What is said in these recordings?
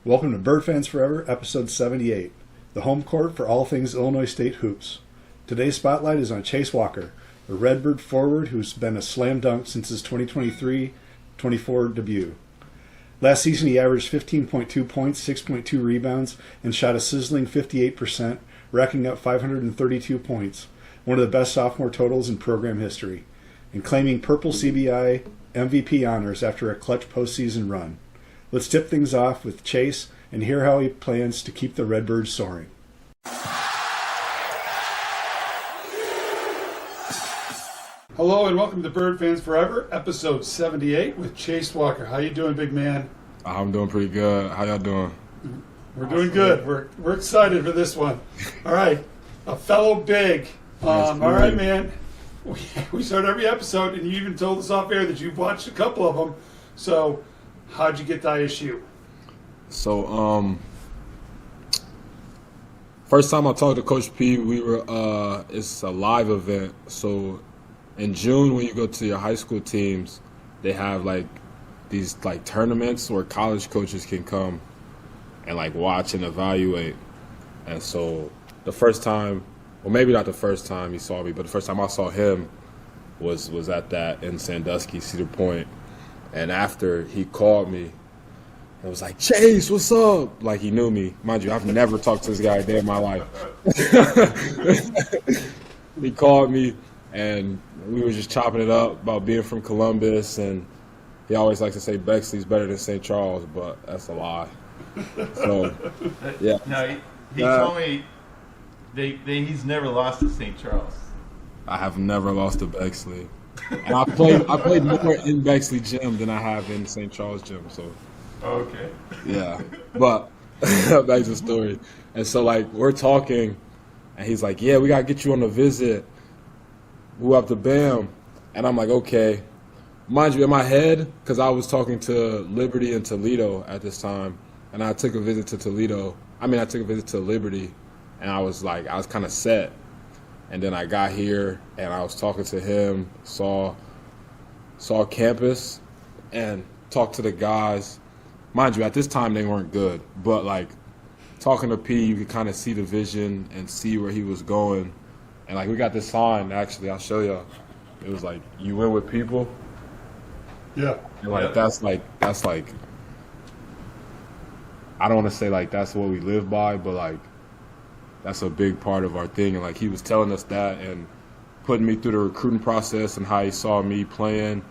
Welcome to Bird Fans Forever, episode 78, the home court for all things Illinois State hoops. Today's spotlight is on Chase Walker, a Redbird forward who's been a slam dunk since his 2023-24 debut. Last season he averaged 15.2 points, 6.2 rebounds, and shot a sizzling 58%, racking up 532 points, one of the best sophomore totals in program history, and claiming purple CBI MVP honors after a clutch postseason run. Let's tip things off with Chase and hear how he plans to keep the Redbirds soaring. Hello and welcome to Bird Fans Forever, episode 78 with Chase Walker. How you doing, big man? I'm doing pretty good. How y'all doing? We're doing good. We're excited for this one. All right, a fellow big. All right, man. We start every episode, and you even told us off air that you've watched a couple of them. So, how'd you get to ISU? So, first time I talked to Coach P, we were it's a live event. So, in June, when you go to your high school teams, they have like these like tournaments where college coaches can come and like watch and evaluate. And so, the first time, well, maybe not the first time he saw me, but the first time I saw him was at that in Sandusky, Cedar Point. And after he called me and was like, Chase, what's up? Like he knew me. Mind you, I've never talked to this guy a day in my life. He called me and we were just chopping it up about being from Columbus. And he always likes to say Bexley's better than St. Charles, but that's a lie. So, yeah. No, he told me he's never lost to St. Charles. I have never lost to Bexley. And I played more in Bexley gym than I have in St. Charles gym. So, okay, yeah. But back to the story. And so like we're talking, and he's like, "Yeah, we gotta get you on a visit. Who up to Bam?" And I'm like, "Okay." Mind you, in my head, because I was talking to Liberty and Toledo at this time, and I took a visit to Toledo. I took a visit to Liberty, and I was kind of set. And then I got here, and I was talking to him, saw campus, and talked to the guys. Mind you, at this time, they weren't good. But, like, talking to P, you could kind of see the vision and see where he was going. And, like, we got this sign, actually. I'll show y'all. It was, like, you win with people. Yeah. And, like, that's like, I don't want to say, like, that's what we live by, but, like, that's a big part of our thing. And, like, he was telling us that and putting me through the recruiting process and how he saw me playing.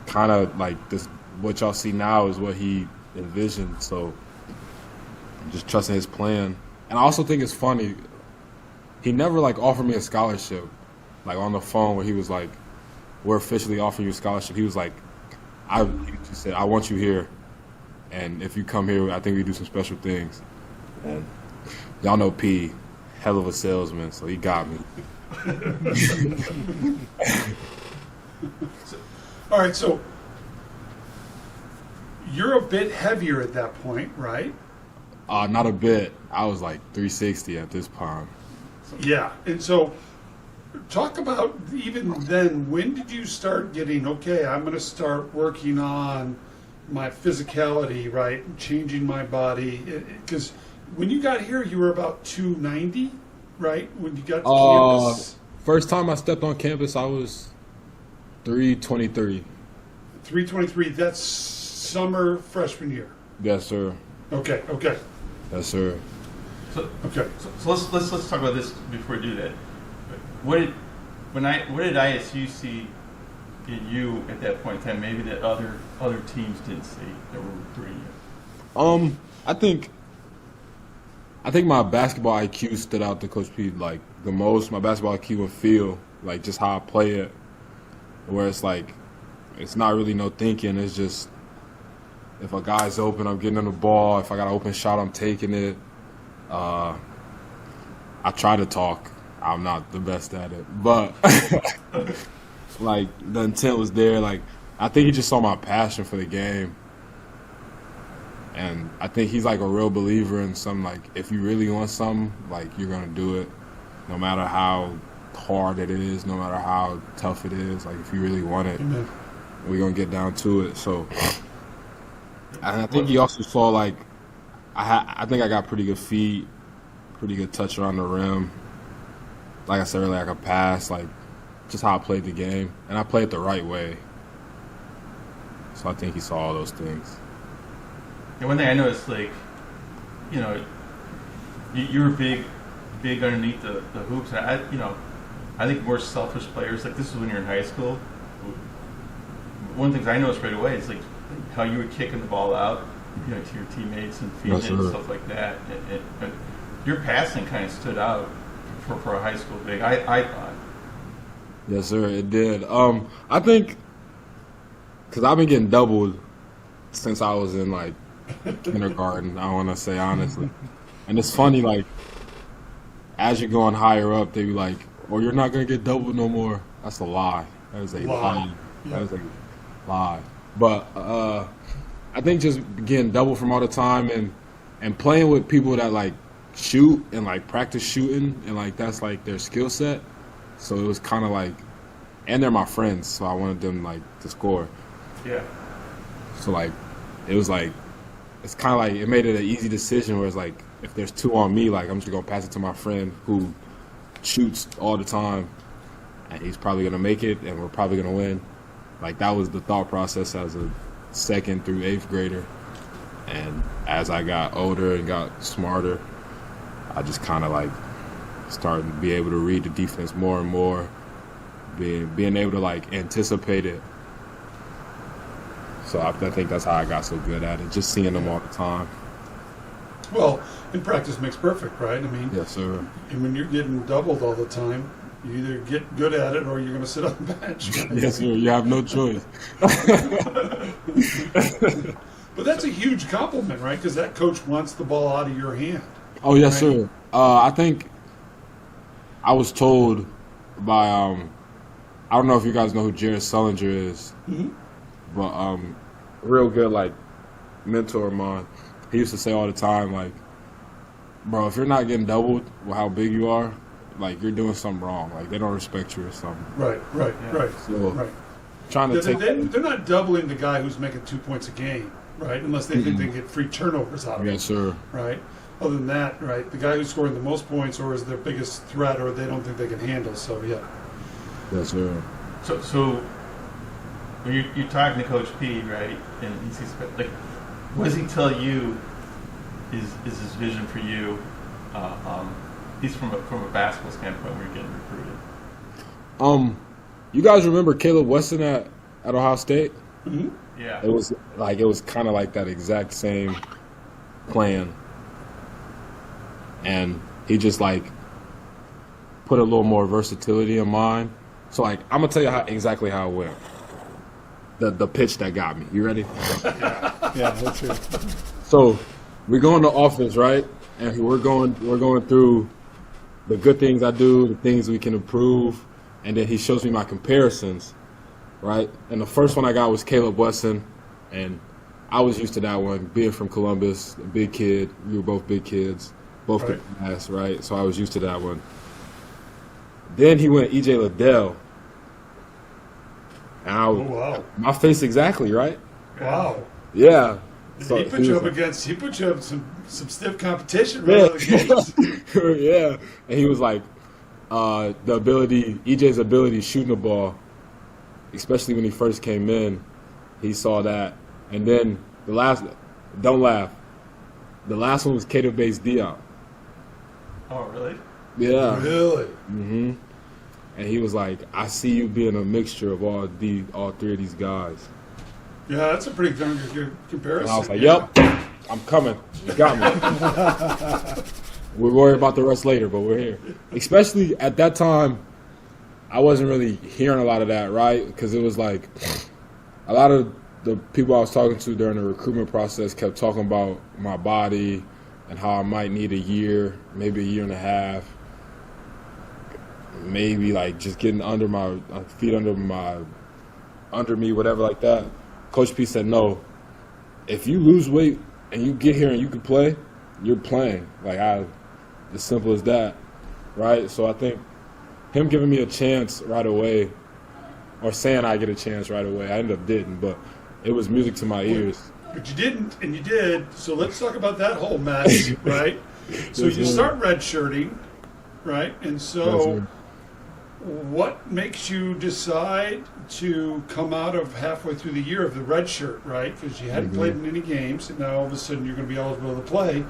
Kind of like this, what y'all see now is what he envisioned. So I'm just trusting his plan. And I also think it's funny, he never, like, offered me a scholarship, like, on the phone where he was like, we're officially offering you a scholarship. He was like, he said, I want you here. And if you come here, I think we do some special things. And y'all know P, hell of a salesman, so he got me. All right, so you're a bit heavier at that point, right? Not a bit. I was like 360 at this time. Yeah, and so talk about even then, when did you start getting, okay, I'm going to start working on my physicality, right, changing my body, because when you got here, you were about 290, right? When you got to campus? First time I stepped on campus, I was 323. 323, that's summer freshman year. Yes, sir. Okay. Yes, sir. So let's talk about this before we do that. What did ISU see in you at that point in time? Maybe that other teams didn't see that were recruiting you. I think my basketball IQ stood out to Coach P like the most. My basketball IQ and feel, like just how I play it, where it's like it's not really no thinking. It's just if a guy's open, I'm getting him the ball. If I got an open shot, I'm taking it. I try to talk. I'm not the best at it, but like the intent was there. Like I think he just saw my passion for the game. And I think he's like a real believer in something, like if you really want something, like you're going to do it no matter how hard it is, no matter how tough it is. Like if you really want it, we're going to get down to it. So And I think he also saw like I think I got pretty good feet, pretty good touch around the rim. Like I said earlier, I could pass, like just how I played the game, and I played it the right way. So I think he saw all those things. And one thing I noticed, like, you know, you were big underneath the hoops. And I think more selfish players, like this is when you're in high school. One of the things I noticed right away is like how you were kicking the ball out, you know, to your teammates and feeding it and stuff like that. And your passing kind of stood out for a high school big. I thought. Yes, sir, it did. I think because I've been getting doubled since I was in like kindergarten. I want to say honestly, and it's funny like as you're going higher up, they be like, "Oh, you're not gonna get doubled no more." That's a lie. That is a lie. That is a lie. But I think just getting doubled from all the time and playing with people that like shoot and like practice shooting and like that's like their skill set. So it was kind of like, and they're my friends, so I wanted them like to score. Yeah. So like, it was like, it's kind of like it made it an easy decision where it's like if there's two on me, like I'm just gonna pass it to my friend who shoots all the time, and he's probably gonna make it, and we're probably gonna win. Like that was the thought process as a 2nd through 8th grader, and as I got older and got smarter, I just kind of like started to be able to read the defense more and more, being able to like anticipate it. So I think that's how I got so good at it, just seeing them all the time. Well, and practice makes perfect, right? I mean, Yes, sir. and when you're getting doubled all the time, you either get good at it or you're going to sit on the bench. Right? Yes, sir. You have no choice. But that's a huge compliment, right? Because that coach wants the ball out of your hand. Oh, yes, Right. sir. I think I was told by I don't know if you guys know who Jared Sullinger is, but real good like mentor of mine. He used to say all the time, like, bro, if you're not getting doubled with how big you are, like you're doing something wrong. Like they don't respect you or something. Right. So Right. trying to take They're not doubling the guy who's making 2 points a game, right? Unless they think they get free turnovers out of it. Yes, sir. Right? Other than that, right, the guy who's scoring the most points or is their biggest threat or they don't think they can handle, so yeah. Yes, sir. So when you're talking to Coach P, right, and he sees, like, what does he tell you is his vision for you? He's from a basketball standpoint when you're getting recruited. You guys remember Caleb Weston at Ohio State? Mm-hmm. Yeah. It was kind of like that exact same plan, and he just like put a little more versatility in mine. So like I'm gonna tell you exactly how it went. The pitch that got me. You ready? Yeah, that's true. So we go in the office, right? And we're going through the good things I do, the things we can improve, and then he shows me my comparisons, right? And the first one I got was Caleb Weston, and I was used to that one, being from Columbus, a big kid. We were both big kids, both could pass, right? So I was used to that one. Then he went E.J. Liddell. And my face exactly, right? Wow. Yeah. So he put you up some stiff competition right out of the gate. Yeah. And he was like, EJ's ability shooting the ball, especially when he first came in, he saw that. And then don't laugh, the last one was Cater-based Dion. Oh, really? Yeah. Really? Mm-hmm. And he was like, I see you being a mixture of all three of these guys. Yeah, that's a pretty darn good comparison. And I was like, yep, I'm coming. You got me. We'll worry about the rest later, but we're here. Especially at that time, I wasn't really hearing a lot of that, right? Because it was like a lot of the people I was talking to during the recruitment process kept talking about my body and how I might need a year, maybe a year and a half, maybe like just getting under my feet under me, whatever like that. Coach P said, no, if you lose weight and you get here and you can play, you're playing. Like, as simple as that, right? So I think him giving me a chance right away, or saying I get a chance right away, I ended up didn't, but it was music to my ears. but you didn't, and you did. So let's talk about that whole mess, right? So you start redshirting, right? And so what makes you decide to come out of halfway through the year of the red shirt, right? Because you hadn't played in any games, and now all of a sudden you're going to be eligible to play.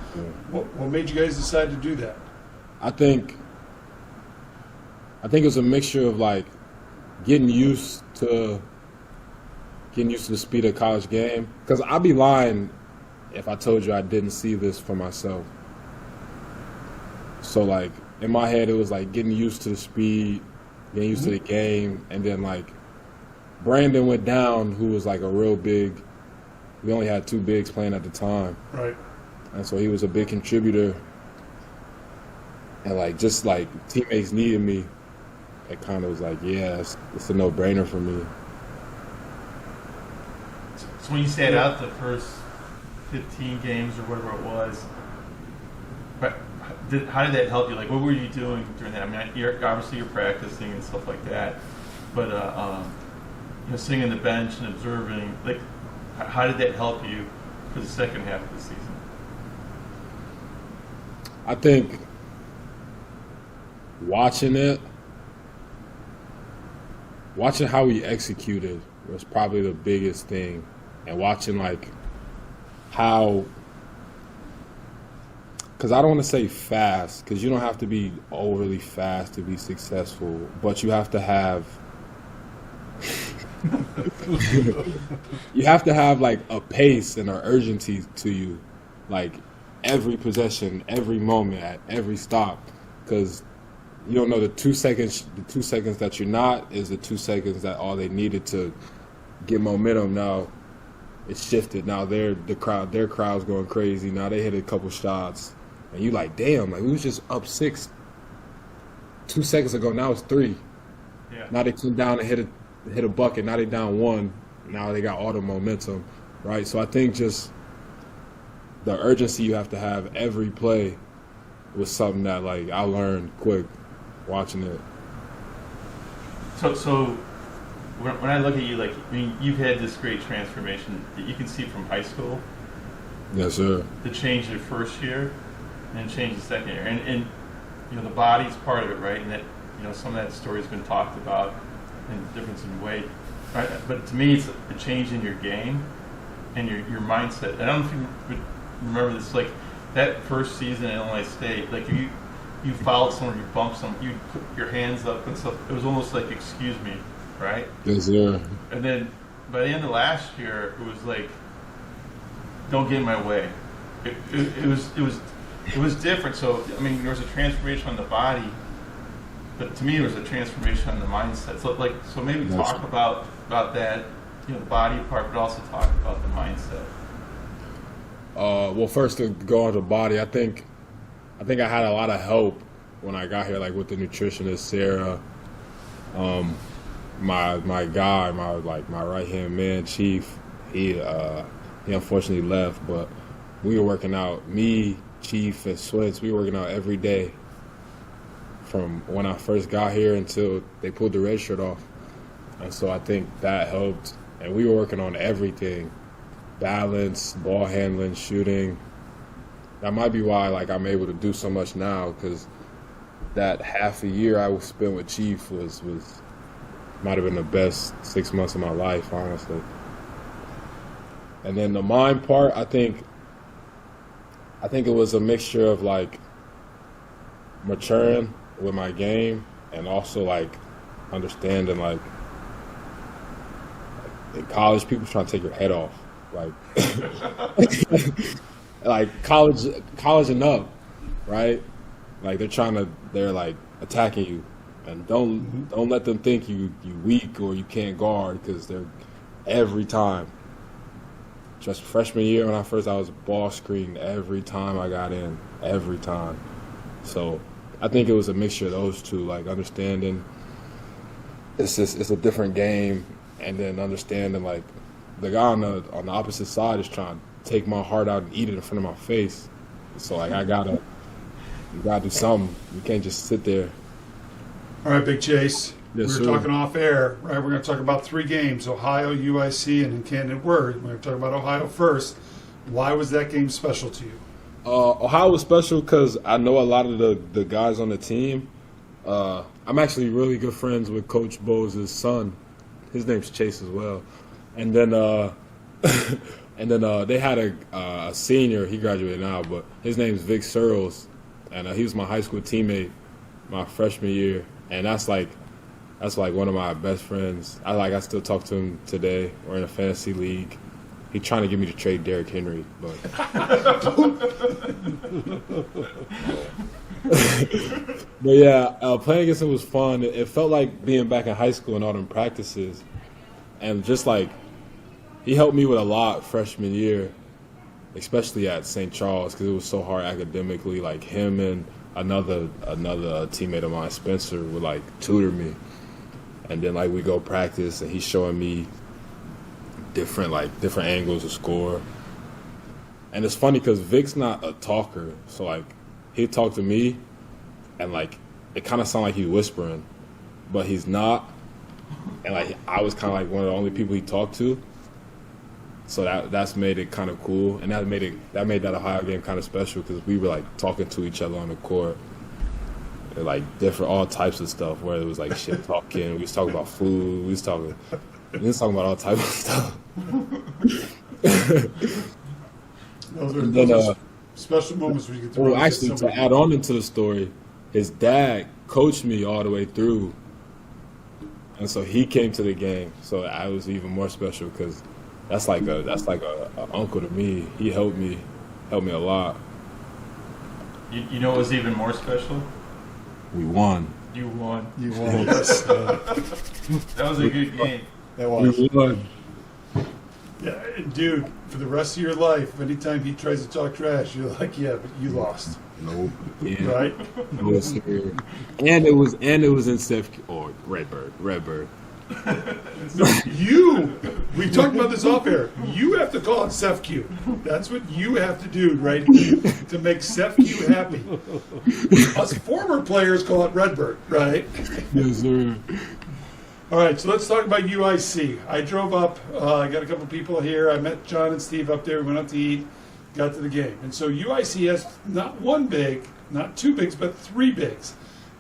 What made you guys decide to do that? I think it's a mixture of like getting used to the speed of college game. Because I'd be lying if I told you I didn't see this for myself. So like in my head, it was like getting used to the speed, getting used to the game, and then like Brandon went down, who was like a real big. We only had 2 bigs playing at the time, Right. and so he was a big contributor. And like just like teammates needed me, it kind of was like, yeah, it's a no-brainer for me. So when you sat out the first 15 games or whatever it was, but how did that help you? Like, what were you doing during that? I mean, obviously you're practicing and stuff like that, but sitting on the bench and observing, like, how did that help you for the second half of the season? I think watching how we executed was probably the biggest thing, and watching like how. Because I don't want to say fast, because you don't have to be overly fast to be successful, but you have to have like a pace and an urgency to you, like every possession, every moment, at every stop, because you don't know the 2 seconds that you're not is the 2 seconds that all they needed to get momentum. Now it's shifted. Now their crowd's going crazy. Now they hit a couple shots. And you like, damn, like we was just up 6 2 seconds ago. Now it's 3. Yeah. Now they come down and hit a bucket. Now they down 1. Now they got all the momentum, right? So I think just the urgency you have to have every play was something that like I learned quick watching it. So when I look at you, like, I mean, you've had this great transformation that you can see from high school. Yes, sir. The change your first year and change the second year. And the body's part of it, right? And that, some of that story has been talked about and the difference in weight. Right? But to me, it's a change in your game and your mindset. I don't know if you would remember this, like that first season at Illinois State, like you fouled someone, you bumped someone, you put your hands up and stuff. It was almost like, excuse me, right? Yes, sir. And then by the end of last year, it was like, don't get in my way. It was different. So I mean, there was a transformation on the body, but to me, there was a transformation on the mindset. So maybe talk about that, the body part, but also talk about the mindset. Well, first to go on the body, I think I had a lot of help when I got here, like with the nutritionist Sarah, my guy, my right hand man, Chief. He unfortunately left, but we were working out. Me, Chief, and Switz, we were working out every day from when I first got here until they pulled the red shirt off. And so I think that helped. And we were working on everything: balance, ball handling, shooting. That might be why like I'm able to do so much now, because that half a year I spent with Chief was might have been the best 6 months of my life, honestly. And then the mind part, I think it was a mixture of like maturing with my game and also like understanding like in college people trying to take your head off, like like college and up, right? Like they're like attacking you, and don't let them think you weak or you can't guard, because they're every time. Just freshman year when I was ball screened every time I got in, every time. So I think it was a mixture of those two, like understanding it's a different game, and then understanding like the guy on the opposite side is trying to take my heart out and eat it in front of my face. So like you gotta do something. You can't just sit there. All right, Big Chase. We Yes, were sir. talking off air, right? We're going to talk about 3 games: Ohio, UIC, and Incarnate Word. We're going to talk about Ohio first. Why was that game special to you? Ohio was special because I know a lot of the guys on the team. I'm actually really good friends with Coach Bowes' son. His name's Chase as well. And then they had a senior. He graduated now, but his name's Vic Searles, and he was my high school teammate my freshman year. And that's like one of my best friends. I still talk to him today. We're in a fantasy league. He's trying to get me to trade Derrick Henry, but but yeah, playing against him was fun. It felt like being back in high school and all them practices, and just like he helped me with a lot freshman year, especially at St. Charles because it was so hard academically. Like him and another teammate of mine, Spencer, would like tutor me, and then like we go practice and he's showing me different angles to score. And it's funny because Vic's not a talker, so like he'd talk to me and like it kind of sounded like he's whispering, but he's not. And like I was kind of like one of the only people he talked to, so that's made it kind of cool, and that made that Ohio game kind of special because we were like talking to each other on the court, and, like different all types of stuff. Whether it was like shit talking, we was talking about food, we was talking about all types of stuff. Those are special moments where you get to Well, really get actually, to somebody. add on into the story, his dad coached me all the way through, and so he came to the game. So I was even more special because that's like a uncle to me. He helped me a lot. You know what was even more special? We won. You won. You won. Yes. That was a good game. That was. We won. Yeah, dude, for the rest of your life, anytime he tries to talk trash, you're like, yeah, but you lost, No. Yeah. right? No, sir. And it was in Steph or Redbird. No, you. We talked about this off air. You have to call it Seth Q. That's what you have to do, right, to make Seth Q happy. Us former players call it Redbird, right? Yes, sir. All right, so let's talk about UIC. I drove up. I got a couple people here. I met John and Steve up there. We went out to eat, got to the game. And so UIC has not one big, not 2 bigs, but 3 bigs.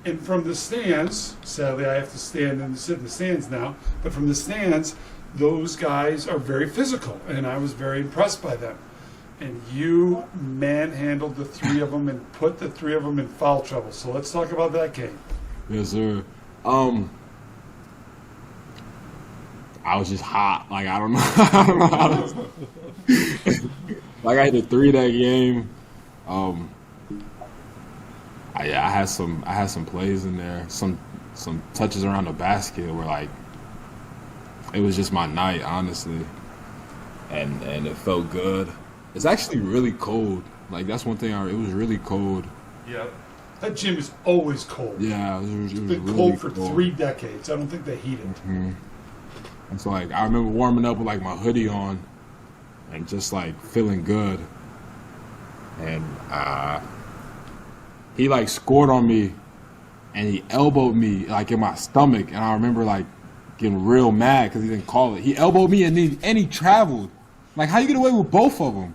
And from the stands, sadly I have to stand and sit in the stands now, but from the stands, those guys are very physical, and I was very impressed by them. And you manhandled the 3 of them and put the 3 of them in foul trouble. So let's talk about that game. Yes, sir. I was just hot. Like I don't know. How to, like I hit a 3 that game. I had some plays in there. Some touches around the basket where like it was just my night, honestly. And it felt good. It's actually really cold. Like that's one thing. It was really cold. Yep. That gym is always cold. Yeah, it was It's really been cold for cold. 3 decades. I don't think they heat it. Mm-hmm. And so like I remember warming up with like my hoodie on and just like feeling good. And he like scored on me and he elbowed me like in my stomach, and I remember like getting real mad because he didn't call it. He elbowed me and he traveled. Like how you get away with both of them?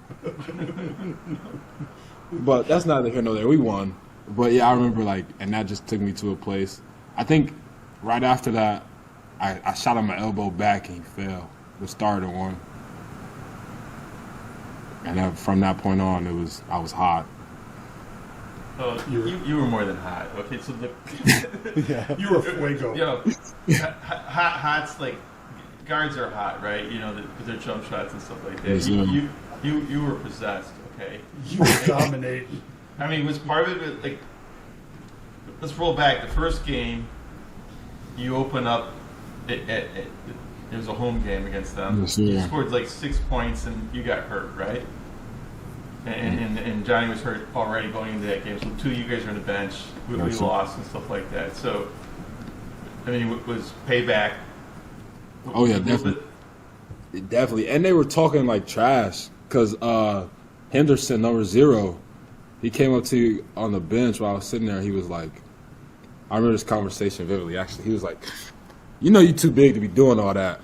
But that's neither here nor there. We won. But yeah, I remember like, and that just took me to a place. I think right after that, I shot him my elbow back and he fell. The starter one. And then from that point on, I was hot. Oh, you were more than hot. Okay, so Yeah. You were fuego. Hot's like guards are hot, right? You know, with their jump shots and stuff like that. Yes, You were possessed. Okay. You were dominating. I mean, was part of it like? Let's roll back. The first game, you open up. It was a home game against them. Yes, You yeah. scored like 6 points and you got hurt, right? And Johnny was hurt already going into that game. So 2 of you guys are on the bench. We Yes, lost and stuff like that. So, I mean, it was payback. Oh yeah, definitely. Definitely. And they were talking like trash because Henderson, number 0, he came up to you on the bench while I was sitting there. He was like, I remember this conversation vividly, actually. He was like, you know, you too big to be doing all that.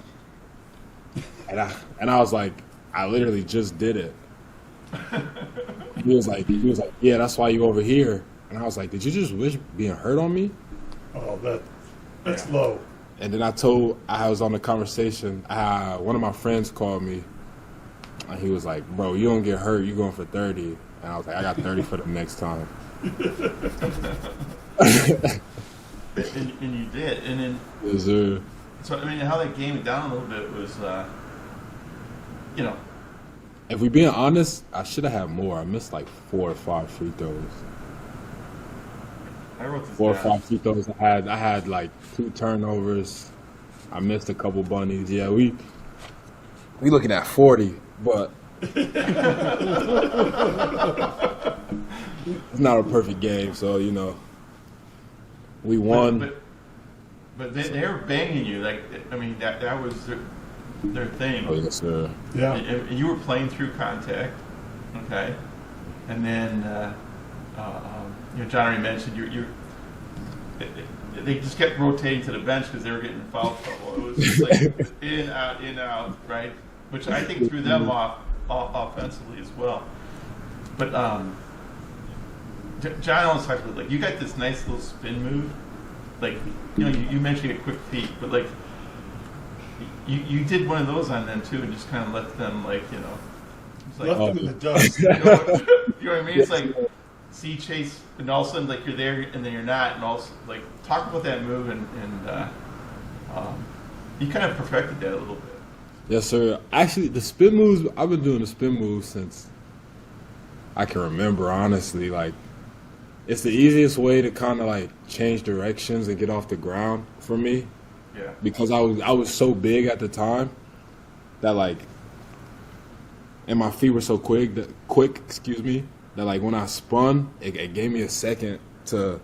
And I was like, I literally just did it. He was like, yeah, that's why you over here. And I was like, did you just wish being hurt on me? Oh, that's low. And then I was on the conversation. One of my friends called me, and he was like, bro, you don't get hurt, you going for 30. And I was like, I got 30 for the next time. And you did. And then, Yes, sir. so, I mean, how that game it down a little bit was, you know. If we being honest, I should have had more. I missed like 4 or 5 free throws. I wrote this 4 or down. 5 free throws. I had like 2 turnovers. I missed a couple bunnies. Yeah, we looking at 40, but it's not a perfect game. So you know, we won. But they were banging you. Like, I mean, that was their thing. Oh, yes, sir. Yeah. And you were playing through contact, okay? And then, you know, John already mentioned they just kept rotating to the bench because they were getting in foul trouble. It was just like in, out, right? Which I think threw them off offensively as well. But John always talks about, like, you got this nice little spin move. Like, you know, you mentioned your quick feet, but like, you did one of those on them too, and just kind of left them, like, you know, it's like, Left them in the dust. you know what I mean? It's like, see chase, and all of a sudden, like, you're there, and then you're not, and also, like, talk about that move, and you kind of perfected that a little bit. Yes, sir. Actually, the spin moves, I've been doing the spin moves since I can remember, honestly. Like, it's the easiest way to kind of like change directions and get off the ground for me. Yeah. Because I was so big at the time that, like, and my feet were so quick, that like when I spun, it gave me a second to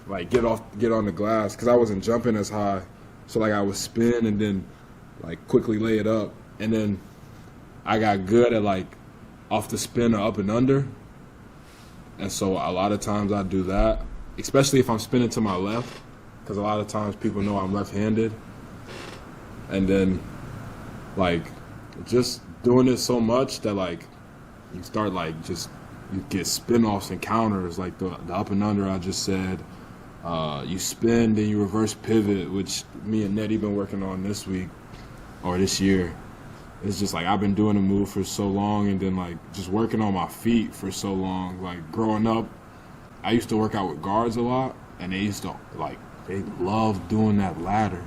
like get on the glass because I wasn't jumping as high. So like I would spin and then like quickly lay it up, and then I got good at like off the spin or up and under. And so a lot of times I do that, especially if I'm spinning to my left, because a lot of times people know I'm left-handed. And then, like, just doing it so much that, like, you start, like, you get spin-offs and counters, like the up and under I just said. You spin, then you reverse pivot, which me and Nettie been working on this week or this year. It's just like I've been doing the move for so long, and then like just working on my feet for so long. Like growing up, I used to work out with guards a lot, and they loved doing that ladder,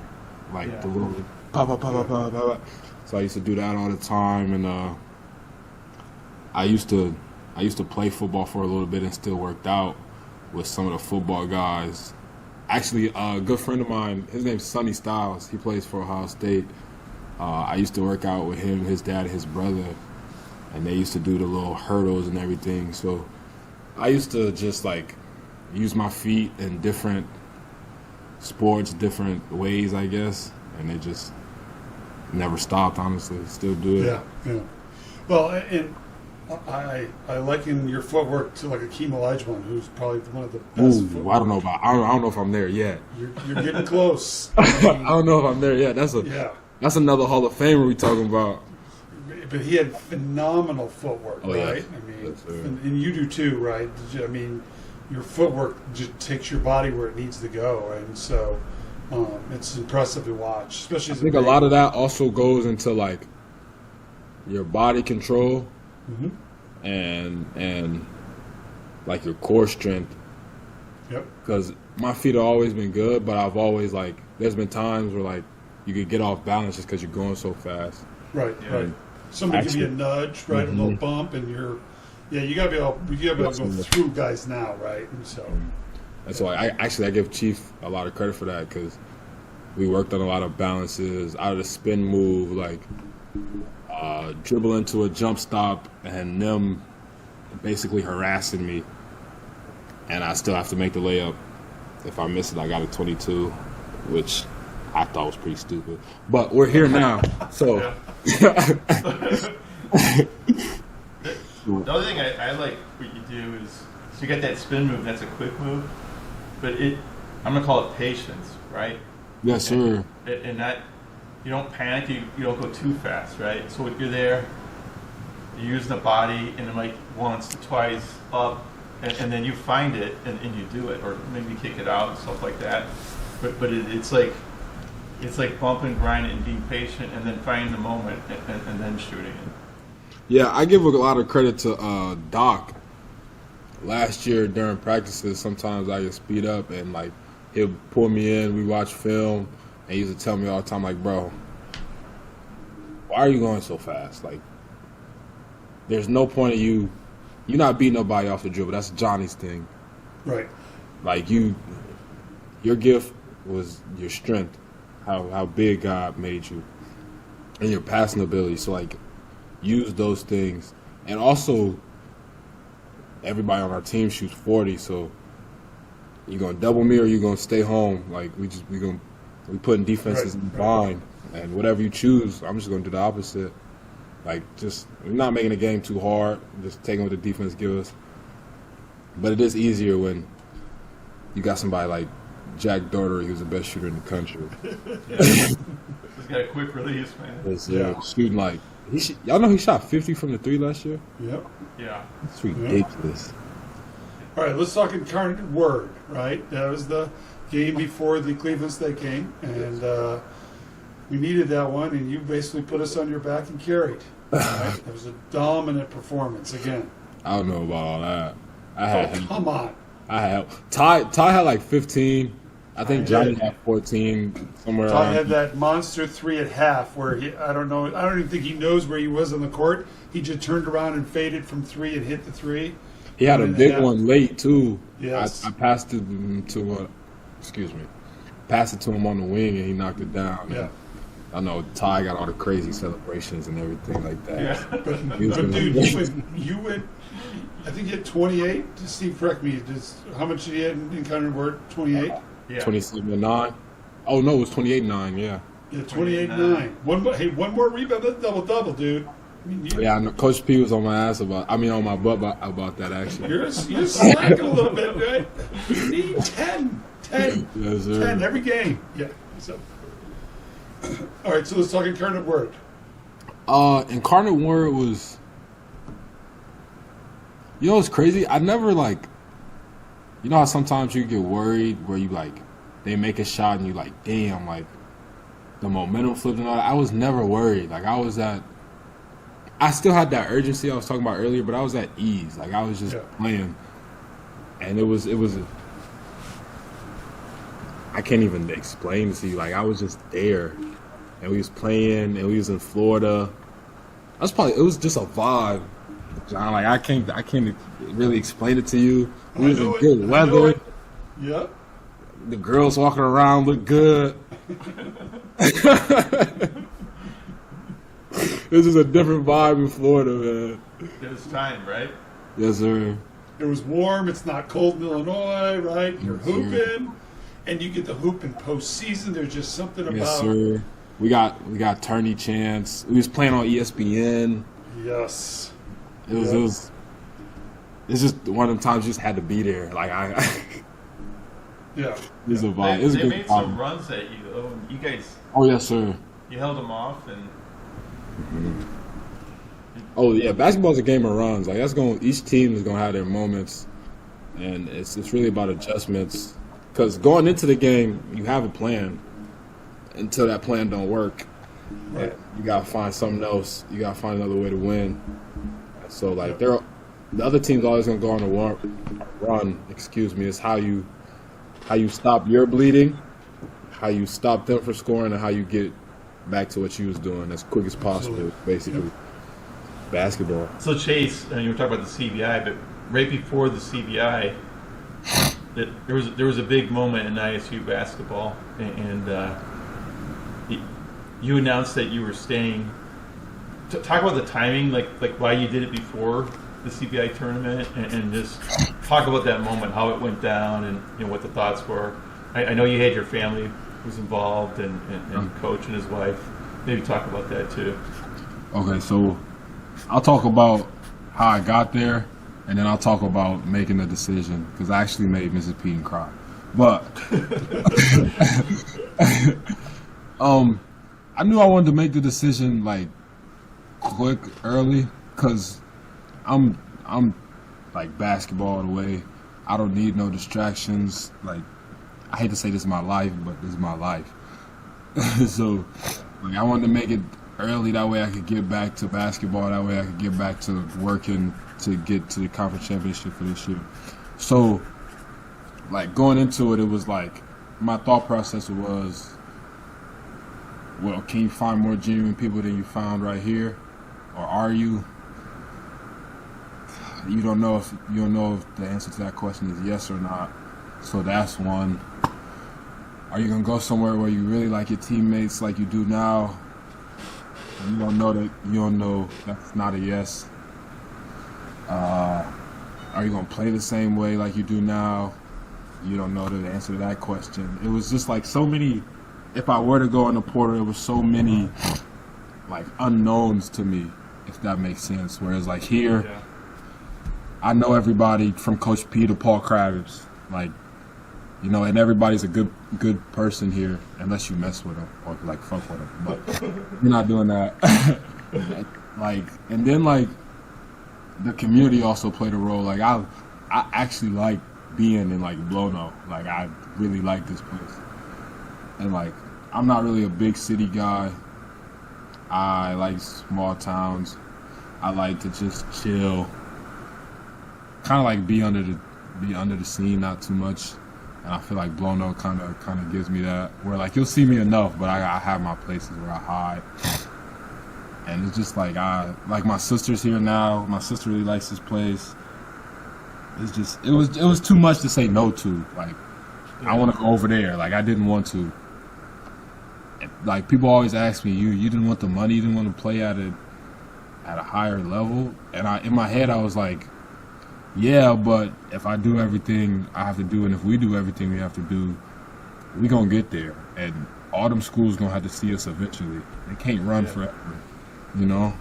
like the little pop, pop, pop, pop, pop, pop. So I used to do that all the time, and I used to play football for a little bit and still worked out with some of the football guys. Actually, a good friend of mine, his name's Sonny Styles. He plays for Ohio State. I used to work out with him, his dad, and his brother, and they used to do the little hurdles and everything. So I used to just like use my feet in different sports, different ways, I guess, and they just never stopped, honestly. Still do it. Yeah. Well, and I liken your footwork to like Akeem Olajuwon, who's probably one of the best. Ooh, I don't know if I'm there yet. You're getting close. I don't know if I'm there yet. That's another Hall of Famer we talking about. But he had phenomenal footwork, right? Yes. I mean, Yes, sir. and you do too, right? I mean, your footwork just takes your body where it needs to go, and so it's impressive to watch. Especially, I think a lot of that also goes into like your body control and like your core strength. Yep. Because my feet have always been good, but I've always like there's been times where like you could get off balance just because you're going so fast. Right. Somebody give you a nudge, right? A little bump, and you gotta be able to go through guys now, right? And so. And so I give Chief a lot of credit for that because we worked on a lot of balances out of the spin move, like dribble into a jump stop and them basically harassing me, and I still have to make the layup. If I miss it, I got a 22, which I thought was pretty stupid. But we're here now, so. The other thing I like what you do is, so you got that spin move, that's a quick move, but I'm going to call it patience, right? Yes, sir. And that you don't panic, you don't go too fast, right? So if you're there, you're using the body, and then like once, twice, up, and then you find it and you do it, or maybe kick it out and stuff like that. But it's like bumping, grinding, and being patient, and then finding the moment and then shooting it. Yeah, I give a lot of credit to Doc. Last year during practices, sometimes I just speed up and like he'll pull me in. We watch film, and he used to tell me all the time, like, bro, why are you going so fast? Like, there's no point of you're not beating nobody off the dribble. That's Johnny's thing. Right. Like your gift was your strength, how big God made you, and your passing ability. So like, use those things, and also everybody on our team shoots 40. So you gonna double me or you gonna stay home? Like we putting defenses in bind, and whatever you choose, I'm just gonna do the opposite. Like we're not making the game too hard, just taking what the defense gives us. But it is easier when you got somebody like Jack Doherty, who's the best shooter in the country. He's got a quick release, man. Shooting like y'all know he shot 50 from the 3 last year. Yep. Yeah. It's ridiculous. All right, let's talk Incarnate Word, right? That was the game before the Cleveland State game, and we needed that one, and you basically put us on your back and carried. Right? It was a dominant performance again. I don't know about all that. Come on. I had Ty had like 15. I think Johnny had 14 somewhere. Ty had that monster 3 at half where I don't even think he knows where he was on the court. He just turned around and faded from 3 and hit the 3. He had a big one late too. Yes. I passed it to passed it to him on the wing and he knocked it down. Yeah. I know Ty got all the crazy celebrations and everything like that. Yeah. But dude, you went. I think you had 28. Steve, correct me. How much did he have in Incarnate Word? 28. Yeah. 27-9. Oh no, it was 28-9. Yeah. Yeah, 28-9. One more rebound. That's double, dude. I mean, Yeah, I know. Coach P was on my ass on my butt about that actually. You're slacking a little bit, right? You need 10. 10. Yes, sir. 10 every game. Yeah. So. All right, so let's talk Incarnate Word. Incarnate Word was. You know what's crazy? I never you know how sometimes you get worried where you they make a shot and you damn, the momentum flipped and all that. I was never worried. I still had that urgency I was talking about earlier, but I was at ease. I was just playing. And it was I can't even explain to you. I was just there. And we was playing and we was in Florida. It was just a vibe. John, I can't really explain it to you. We was in good weather. Yep. The girls walking around look good. This is a different vibe in Florida, man. It was time, right? Yes, sir. It was warm. It's not cold in Illinois, right? You're hooping, and you get the hoop in postseason. There's just something about. Yes, sir. We got tourney chance. We was playing on ESPN. Yes. It's just one of them times you just had to be there. Yeah. It's a vibe. It's a They good made vibe. some runs at you, though. You guys, Oh yes, sir. you held them off, and Oh yeah, basketball's a game of runs. Each team is gonna have their moments, and it's really about adjustments. Because going into the game, you have a plan. Until that plan don't work, Right. you gotta find something else. You gotta find another way to win. So the other team's always gonna go on a run. It's how you stop your bleeding, how you stop them from scoring, and how you get back to what you was doing as quick as possible. Absolutely. Basically, basketball. so Chase, you were talking about the CBI, but right before the CBI, there was a big moment in ISU basketball, and you announced that you were staying. Talk about the timing, like why you did it before the CBI tournament, and just talk about that moment, how it went down, and what the thoughts were. I know you had your family was involved, and coach and his wife. Maybe talk about that too. Okay, so I'll talk about how I got there, and then I'll talk about making the decision because I actually made Mrs. Peden cry. But I knew I wanted to make the decision like quick, early, because I'm like basketball all the way. I don't need no distractions. Like, I hate to say this is my life, but this is my life. So, like, I wanted to make it early. That way I could get back to basketball. That way I could get back to working to get to the conference championship for this year. So, like, going into it, it was like, my thought process was, well, can you find more genuine people than you found right here? Or are you? You don't know if the answer to that question is yes or not. So that's one. Are you gonna go somewhere where you really like your teammates like you do now? And you don't know that's not a yes. Are you gonna play the same way like you do now? You don't know the answer to that question. It was just like so many. If I were to go in the portal, it was so many like unknowns to me, if that makes sense. Whereas like here, Yeah. I know everybody from Coach P to Paul Kravitz, like, you know, and everybody's a good person here, unless you mess with them or like fuck with them. But you're not doing that. Like, and then like the community also played a role. Like I actually like being in like Blono. Like I really like this place. And like, I'm not really a big city guy. I like small towns. I like to just chill. Kind of like be under the scene, not too much. And I feel like Blono kind of gives me that. Where like you'll see me enough, but I have my places where I hide. And it's just like like my sister's here now. My sister really likes this place. It's just it was too much to say no to. Like I want to go over there. Like I didn't want to. Like people always ask me, you didn't want the money, you didn't want to play at a higher level, and in my head I was like, yeah, but if I do everything I have to do, and if we do everything we have to do, we gonna get there, and all them schools gonna have to see us eventually. They can't run forever, you know.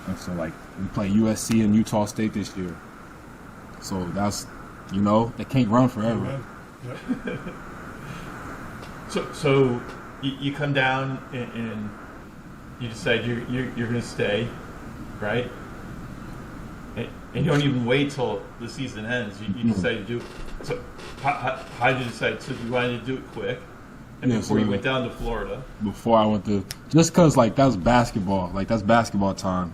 And so like we play USC and Utah State this year, so that's, you know, they can't run forever. Yep. So you come down and you decide you're going to stay, right? And you don't even wait till the season ends. You decide to do. So how did you decide? So you wanted to do it quick, and before you went down to Florida. Before I went to, just because like that's basketball, like that's basketball time.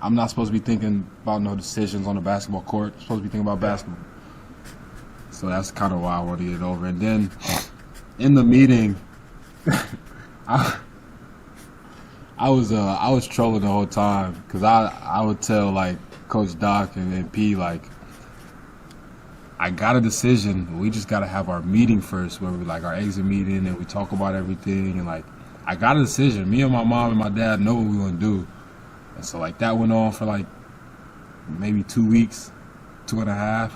I'm not supposed to be thinking about no decisions on the basketball court. I'm supposed to be thinking about basketball. So that's kind of why I wanted to get over. And then in the meeting, I was trolling the whole time because I would tell like Coach Doc and P like, I got a decision. We just got to have our meeting first, where we like our exit meeting and we talk about everything. And like, I got a decision. Me and my mom and my dad know what we want to do. And so like that went on for like maybe 2 weeks, 2.5.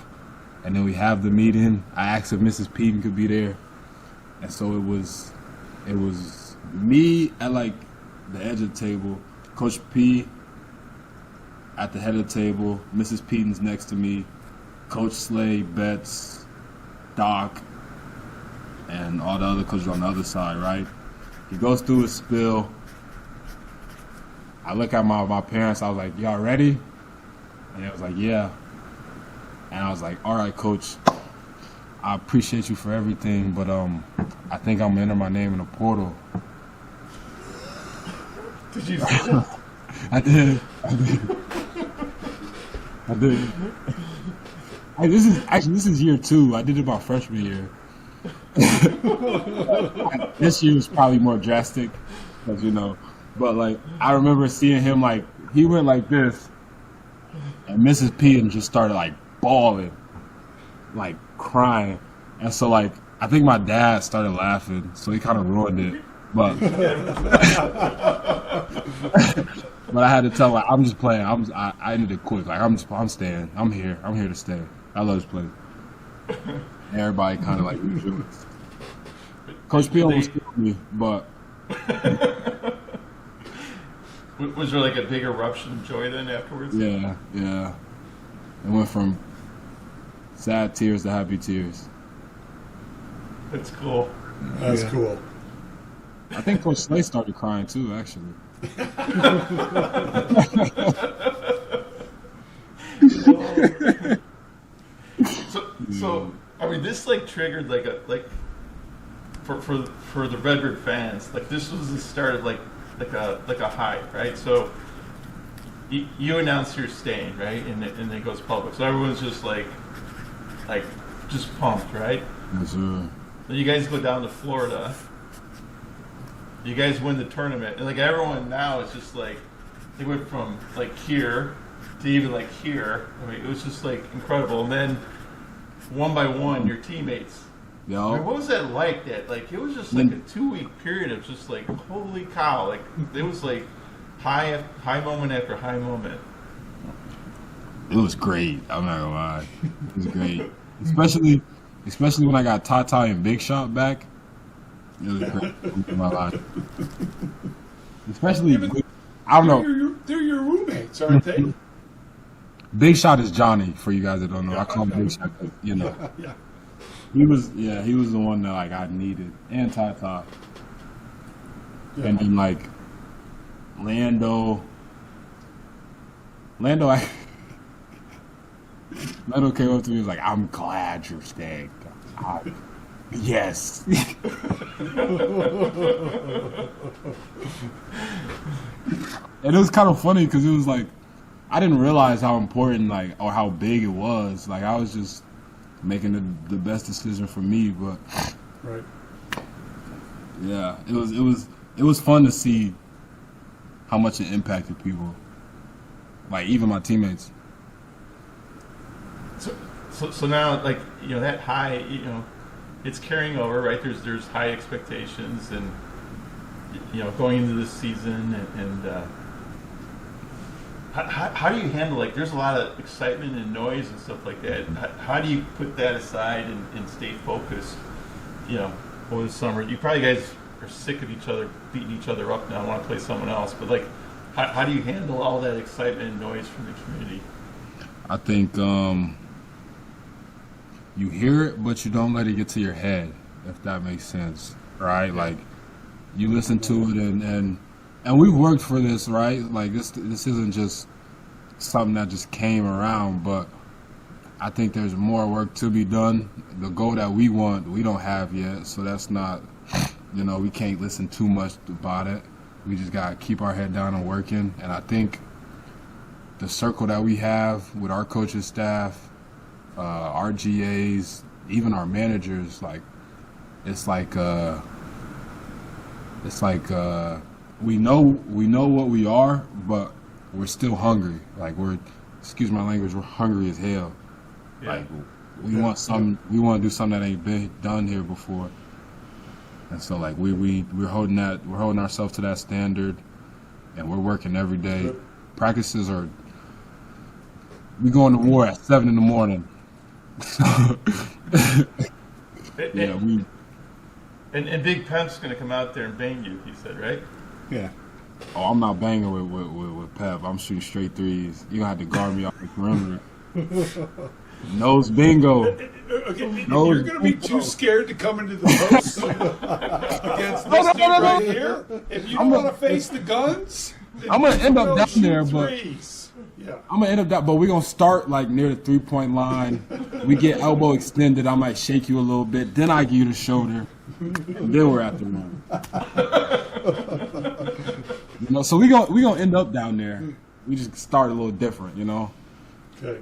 And then we have the meeting. I asked if Mrs. Peden could be there. And so it was me at like the edge of the table, Coach P at the head of the table, Mrs. Peden's next to me, Coach Slay, Betts, Doc, and all the other coaches on the other side, right? He goes through his spill. I look at my parents, I was like, y'all ready? And they was like, yeah. And I was like, all right, Coach, I appreciate you for everything, but I think I'm gonna enter my name in a portal. Did you say that? I did. Hey, this is year 2. I did it my freshman year. This year was probably more drastic, because you know. But like, I remember seeing him like he went like this, and Mrs. Peden just started like bawling, like crying, and so like I think my dad started laughing, so he kind of ruined it. But but I had to tell like I'm just playing. I ended it quick. Like I'm staying. I'm here to stay. I love this place. And everybody kind of like rejoiced. Coach P almost killed me, but was there like a big eruption of joy then afterwards? yeah. It went from sad tears to happy tears. That's cool. That's cool. I think Coach Slay started crying too, actually. So I mean, this like triggered for the Redbird fans. Like this was the start of like a high, right? So you announce you're staying, right, and it goes public. So everyone's just like just pumped, right? Yes, sir. Then you guys go down to Florida. You guys win the tournament, and like everyone now is just like they went from like here to even like here. I mean, it was just like incredible. And then one by one, your teammates. Yo. I mean, what was that like? That like it was just like a 2-week period of just like holy cow! Like it was like high moment after high moment. It was great. I'm not gonna lie. It was great, especially when I got Tata and Big Shot back. It was great in my life. Especially, I don't know. They're your roommates, aren't they? Big Shot is Johnny, for you guys that don't know. I call him Big Shot, you know. Yeah. He was the one that like I needed, and Tata. Yeah. And then like Lando Lando came up to me and was like, "I'm glad you're staying." Yes. And it was kind of funny because it was like I didn't realize how important or how big it was. Like I was just making the best decision for me, but right. Yeah, it was fun to see how much it impacted people, like even my teammates. So now, like, that high, it's carrying over, right? There's high expectations, and going into this season, and how do you handle, like, there's a lot of excitement and noise and stuff like that. How do you put that aside and stay focused, over the summer? You probably guys are sick of each other, beating each other up now, want to play someone else, but like, how do you handle all that excitement and noise from the community? I think you hear it, but you don't let it get to your head, if that makes sense, right? Like, you listen to it, and we've worked for this, right? Like, this isn't just something that just came around, but I think there's more work to be done. The goal that we want, we don't have yet, so that's not, we can't listen too much about it. We just got to keep our head down and working, and I think the circle that we have with our coaching staff, our GAs, even our managers, it's like we know what we are, but we're still hungry. Like excuse my language, we're hungry as hell. Yeah. Like we want to do something that ain't been done here before. And so like we're holding ourselves to that standard, and we're working every day. Practices we going to war at 7 a.m. Yeah, And Big Pemp's going to come out there and bang you, he said, right? Yeah. Oh, I'm not banging with Pep. I'm shooting straight threes. You're going to have to guard me off the perimeter. Nose bingo. Okay, you're going to be too scared to come into the post against this dude right here. If you don't want to face the guns, I'm going to end up down there, but yeah. I'm going to end up down, but we're going to start like near the 3-point line. We get elbow extended. I might shake you a little bit. Then I give you the shoulder. And then we're at the rim. So we're gonna end up down there. We just start a little different, Okay.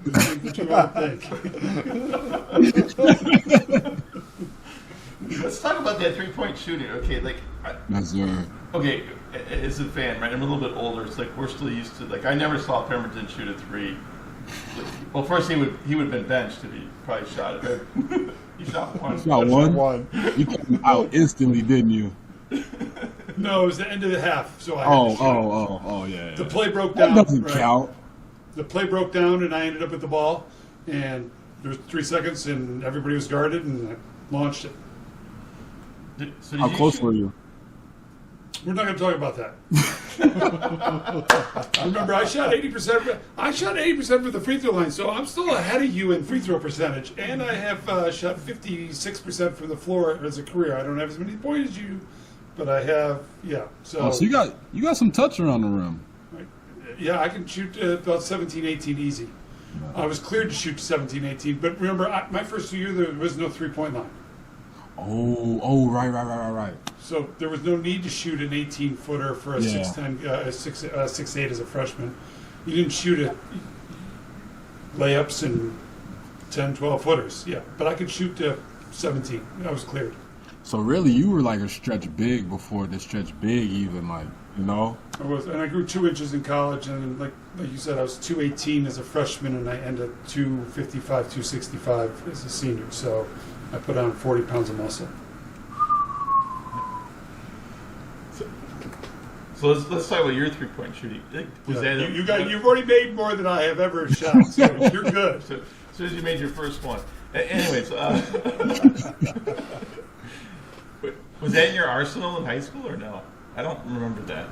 What you gotta think. Let's talk about that 3-point shooting. Okay, Yes, sir. Okay, as a fan, right? I'm a little bit older. It's like we're still used to. Like I never saw Pemberton shoot a 3. Well, first he would have been benched if he probably shot it. You shot one. Shot one. You came out instantly, didn't you? No, it was the end of the half. So I had to shoot. Yeah. The play broke down. That doesn't count. The play broke down, and I ended up with the ball, and there was 3 seconds, and everybody was guarded, and I launched it. How close were you? We're not going to talk about that. Remember, I shot 80%. I shot 80% from the free throw line, so I'm still ahead of you in free throw percentage. And I have shot 56% from the floor as a career. I don't have as many points as you, but I have, yeah. So you got some touch around the rim. Yeah, I can shoot about 17, 18 easy. I was cleared to shoot 17, 18, but remember, my first year there was no 3-point line. Oh, right. So there was no need to shoot an 18-footer for a 6'10", 6'8" as a freshman. You didn't shoot layups and 10, 12-footers. Yeah, but I could shoot 17. I was cleared. So really, you were like a stretch big before the stretch big even, like, you know? I was, and I grew 2 inches in college, and like you said, I was 218 as a freshman, and I ended 255, 265 as a senior. So I put on 40 pounds of muscle. So let's talk about your 3-point shooting. You've already made more than I have ever shot, so you're good. So as soon as you made your first one. Anyways, was that in your arsenal in high school or no? I don't remember that.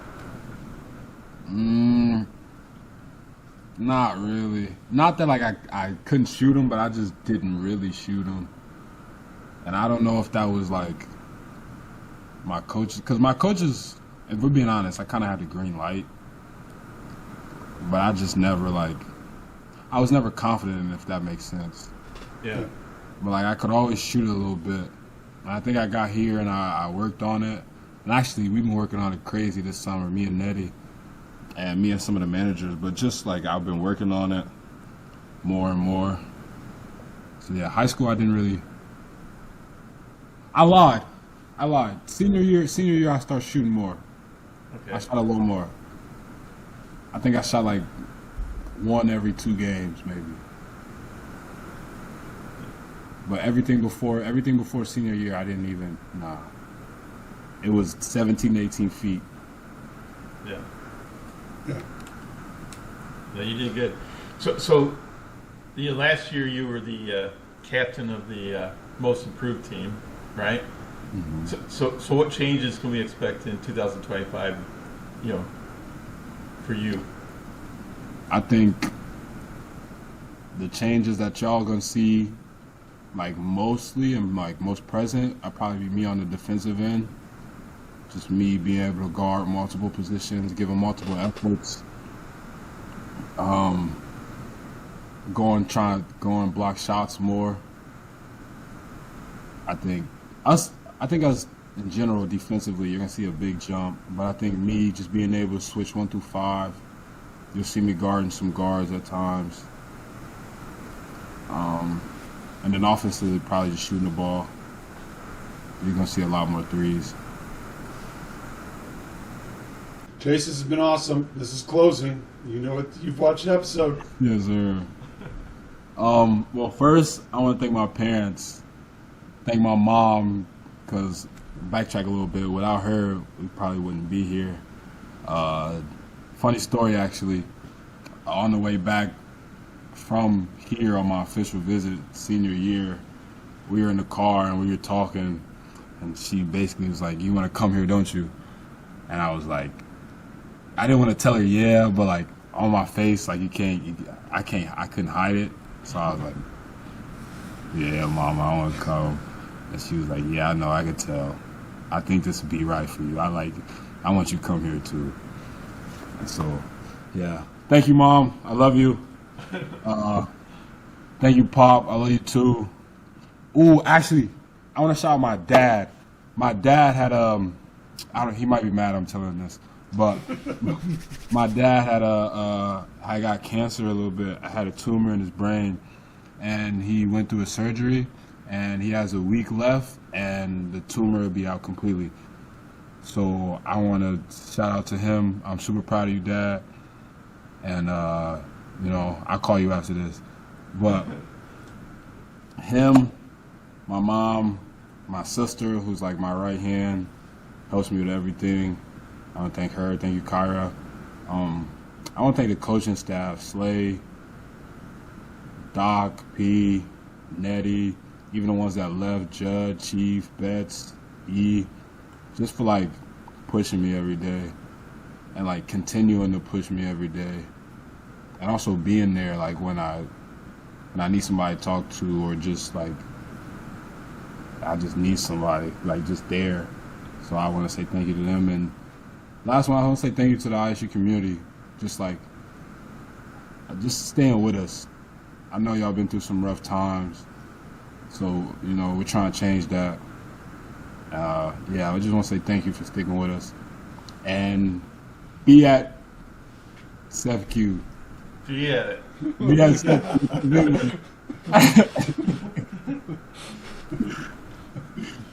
Not really. Not that like I couldn't shoot them, but I just didn't really shoot them. And I don't know if that was like my coaches, because my coaches, if we're being honest, I kind of had the green light, but I just never I was never confident in it, if that makes sense. Yeah. But like I could always shoot a little bit. And I think I got here and I worked on it. And actually, we've been working on it crazy this summer, me and Nettie, and me and some of the managers. But just like I've been working on it more and more. So yeah, high school I didn't really. I lied. Senior year I started shooting more. Okay. I shot a little more. I think I shot like 1 every 2 games maybe. But everything before senior year I didn't even, nah. It was 17, 18 feet. Yeah. Yeah. No, you did good. So last year you were the captain of the most improved team, right? Mm-hmm. So what changes can we expect in 2025, for you? I think the changes that y'all gonna see, like mostly and like most present, are probably be me on the defensive end. Just me being able to guard multiple positions, giving multiple efforts, going block shots more. I think us in general defensively, you're gonna see a big jump. But I think me just being able to switch 1 through 5, you'll see me guarding some guards at times. And then offensively, probably just shooting the ball. You're gonna see a lot more threes. Chase, this has been awesome. This is closing. You know it. You've watched an episode. Yes, sir. Well, first, I want to thank my parents. Thank my mom, because, backtrack a little bit, without her, we probably wouldn't be here. Funny story, actually. On the way back from here on my official visit, senior year, we were in the car and we were talking, and she basically was like, "You want to come here, don't you?" And I was like, I didn't want to tell her yeah, but like on my face, like I couldn't hide it. So I was like, "Yeah, Mama, I want to come." And she was like, "Yeah, I know, I could tell. I think this would be right for you. I want you to come here too." And so, yeah. Thank you, Mom. I love you. Thank you, Pop. I love you too. Ooh, actually, I want to shout out my dad. My dad had he might be mad I'm telling this, but my dad had I got cancer a little bit. I had a tumor in his brain, and he went through a surgery, and he has a week left, and the tumor will be out completely. So I want to shout out to him. I'm super proud of you, Dad, and I'll call you after this. But him, my mom, my sister, who's like my right hand, helps me with everything. I want to thank her. Thank you, Kyra. I want to thank the coaching staff, Slay, Doc, P, Nettie, even the ones that left, Judd, Chief, Betts, E, just for like pushing me every day and like continuing to push me every day, and also being there like when I need somebody to talk to, or just like I just need somebody, like just there. So I want to say thank you to them. And last one, I want to say thank you to the ISU community, just like just staying with us. I know y'all been through some rough times, so you know we're trying to change that. Yeah, I just want to say thank you for sticking with us, and be at Seth Q. Be at it. Be at Seth Q.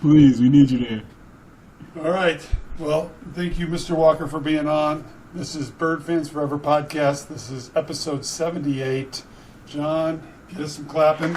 Please, we need you there. All right. Well, thank you, Mr. Walker, for being on. This is Bird Fans Forever podcast. This is episode 78. John, get us some clapping.